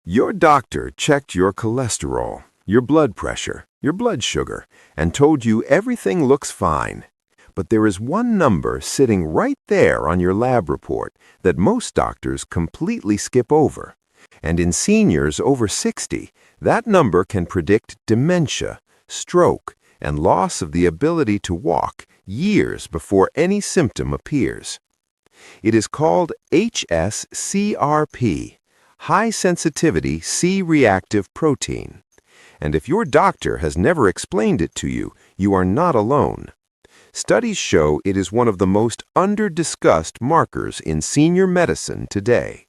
Your doctor checked your cholesterol, your blood pressure, your blood sugar, and told you everything looks fine. But there is one number sitting right there on your lab report that most doctors completely skip over. And in seniors over 60, that number can predict dementia, stroke, and loss of the ability to walk years before any symptom appears. It is called hs-CRP, high-sensitivity C-reactive protein. And if your doctor has never explained it to you, you are not alone. Studies show it is one of the most under-discussed markers in senior medicine today.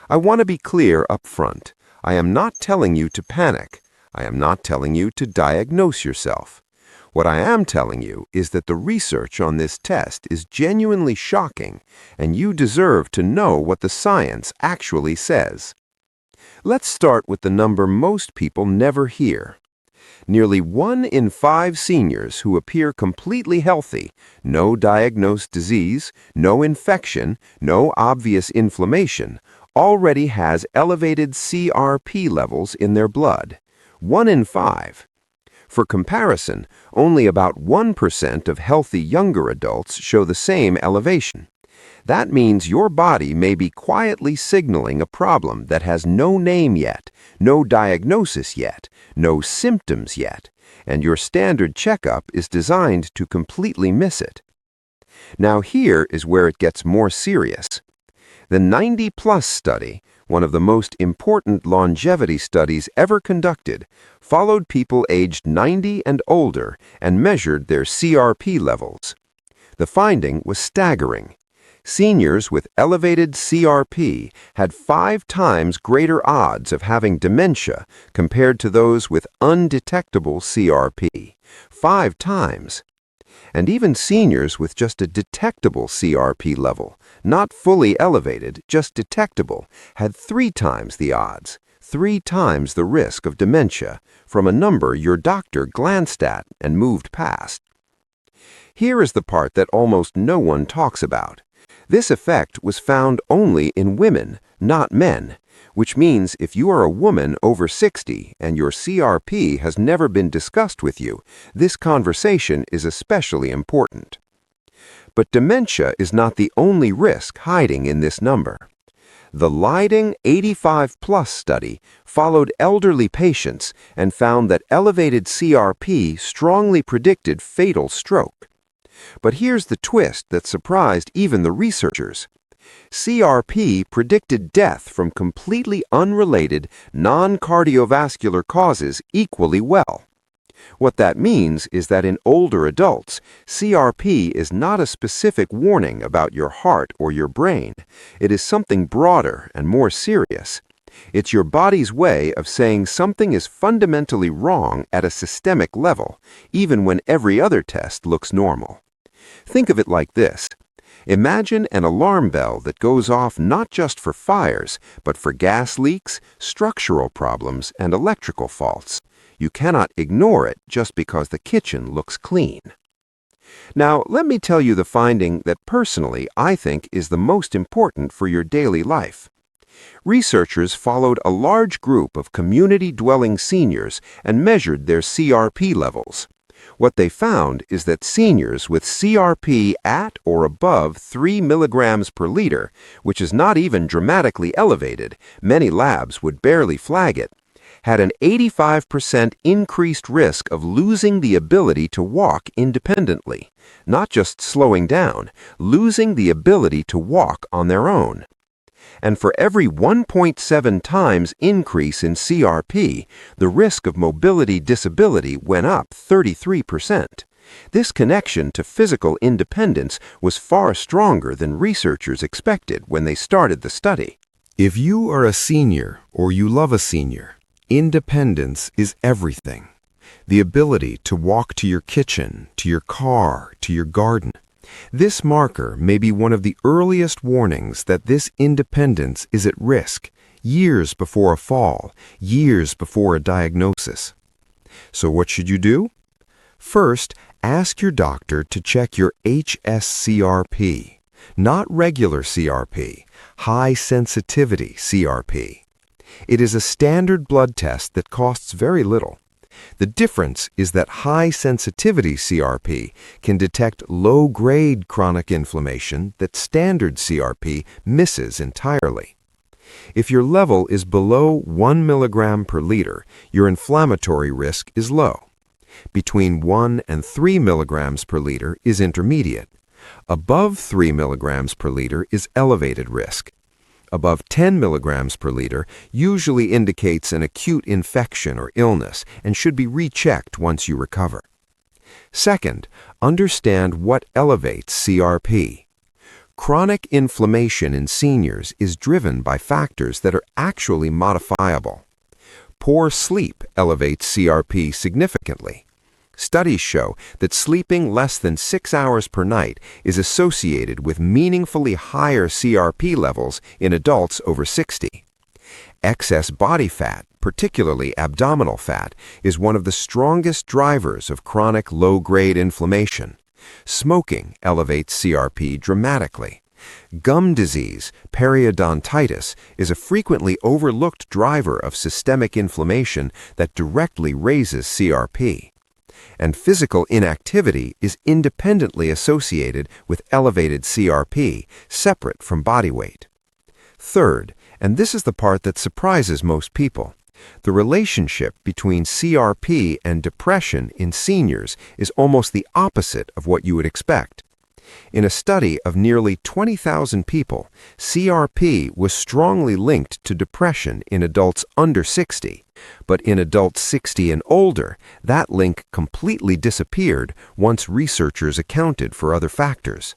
I want to be clear up front. I am not telling you to panic. I am not telling you to diagnose yourself. What I am telling you is that the research on this test is genuinely shocking, and you deserve to know what the science actually says. Let's start with the number most people never hear. Nearly 1 in 5 seniors who appear completely healthy, no diagnosed disease, no infection, no obvious inflammation, already has elevated CRP levels in their blood. 1 in 5. For comparison, only about 1% of healthy younger adults show the same elevation. That means your body may be quietly signaling a problem that has no name yet, no diagnosis yet, no symptoms yet, and your standard checkup is designed to completely miss it. Now here is where it gets more serious. The 90+ study, one of the most important longevity studies ever conducted, followed people aged 90 and older and measured their CRP levels. The finding was staggering. Seniors with elevated CRP had 5 times greater odds of having dementia compared to those with undetectable CRP. 5 times. And even seniors with just a detectable CRP level, not fully elevated, just detectable, had 3 times the odds, 3 times the risk of dementia, from a number your doctor glanced at and moved past. Here is the part that almost no one talks about. This effect was found only in women, not men, which means if you are a woman over 60 and your CRP has never been discussed with you, this conversation is especially important. But dementia is not the only risk hiding in this number. The Leiden 85+ study followed elderly patients and found that elevated CRP strongly predicted fatal stroke. But here's the twist that surprised even the researchers. CRP predicted death from completely unrelated, non-cardiovascular causes equally well. What that means is that in older adults, CRP is not a specific warning about your heart or your brain. It is something broader and more serious. It's your body's way of saying something is fundamentally wrong at a systemic level, even when every other test looks normal. Think of it like this. Imagine an alarm bell that goes off not just for fires, but for gas leaks, structural problems, and electrical faults. You cannot ignore it just because the kitchen looks clean. Now, let me tell you the finding that personally I think is the most important for your daily life. Researchers followed a large group of community-dwelling seniors and measured their CRP levels. What they found is that seniors with CRP at or above 3 milligrams per liter, which is not even dramatically elevated, many labs would barely flag it, had an 85% increased risk of losing the ability to walk independently, not just slowing down, losing the ability to walk on their own. And for every 1.7 times increase in CRP, the risk of mobility disability went up 33%. This connection to physical independence was far stronger than researchers expected when they started the study. If you are a senior or you love a senior, independence is everything. The ability to walk to your kitchen, to your car, to your garden. This marker may be one of the earliest warnings that this independence is at risk, years before a fall, years before a diagnosis. So what should you do? First, ask your doctor to check your hs-CRP, not regular CRP, high sensitivity CRP. It is a standard blood test that costs very little. The difference is that high-sensitivity CRP can detect low-grade chronic inflammation that standard CRP misses entirely. If your level is below 1 milligram per liter, your inflammatory risk is low. Between 1 and 3 milligrams per liter is intermediate. Above 3 milligrams per liter is elevated risk. Above 10 milligrams per liter usually indicates an acute infection or illness and should be rechecked once you recover. Second, understand what elevates CRP. Chronic inflammation in seniors is driven by factors that are actually modifiable. Poor sleep elevates CRP significantly. Studies show that sleeping less than 6 hours per night is associated with meaningfully higher CRP levels in adults over 60. Excess body fat, particularly abdominal fat, is one of the strongest drivers of chronic low-grade inflammation. Smoking elevates CRP dramatically. Gum disease, periodontitis, is a frequently overlooked driver of systemic inflammation that directly raises CRP. And physical inactivity is independently associated with elevated CRP, separate from body weight. Third, and this is the part that surprises most people, the relationship between CRP and depression in seniors is almost the opposite of what you would expect. In a study of nearly 20,000 people, CRP was strongly linked to depression in adults under 60, but in adults 60 and older, that link completely disappeared once researchers accounted for other factors.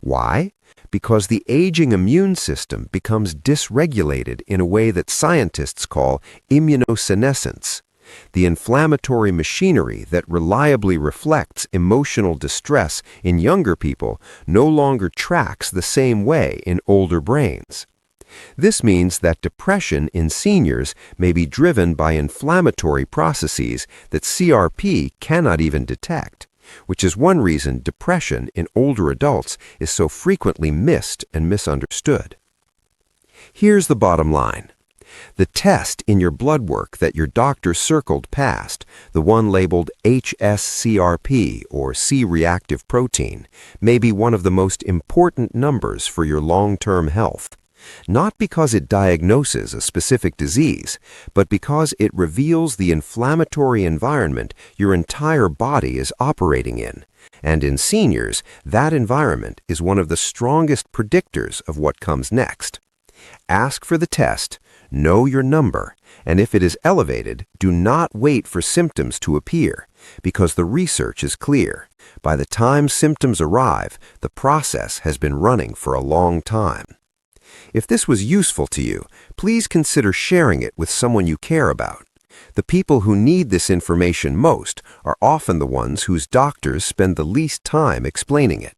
Why? Because the aging immune system becomes dysregulated in a way that scientists call immunosenescence. The inflammatory machinery that reliably reflects emotional distress in younger people no longer tracks the same way in older brains. This means that depression in seniors may be driven by inflammatory processes that CRP cannot even detect, which is one reason depression in older adults is so frequently missed and misunderstood. Here's the bottom line. The test in your blood work that your doctor circled past, the one labeled hs-CRP or CReactiveProtein, may be one of the most important numbers for your long-term health. Not because it diagnoses a specific disease, but because it reveals the inflammatory environment your entire body is operating in. And in seniors, that environment is one of the strongest predictors of what comes next. Ask for the test, know your number, and if it is elevated, do not wait for symptoms to appear, because the research is clear. By the time symptoms arrive, the process has been running for a long time. If this was useful to you, please consider sharing it with someone you care about. The people who need this information most are often the ones whose doctors spend the least time explaining it.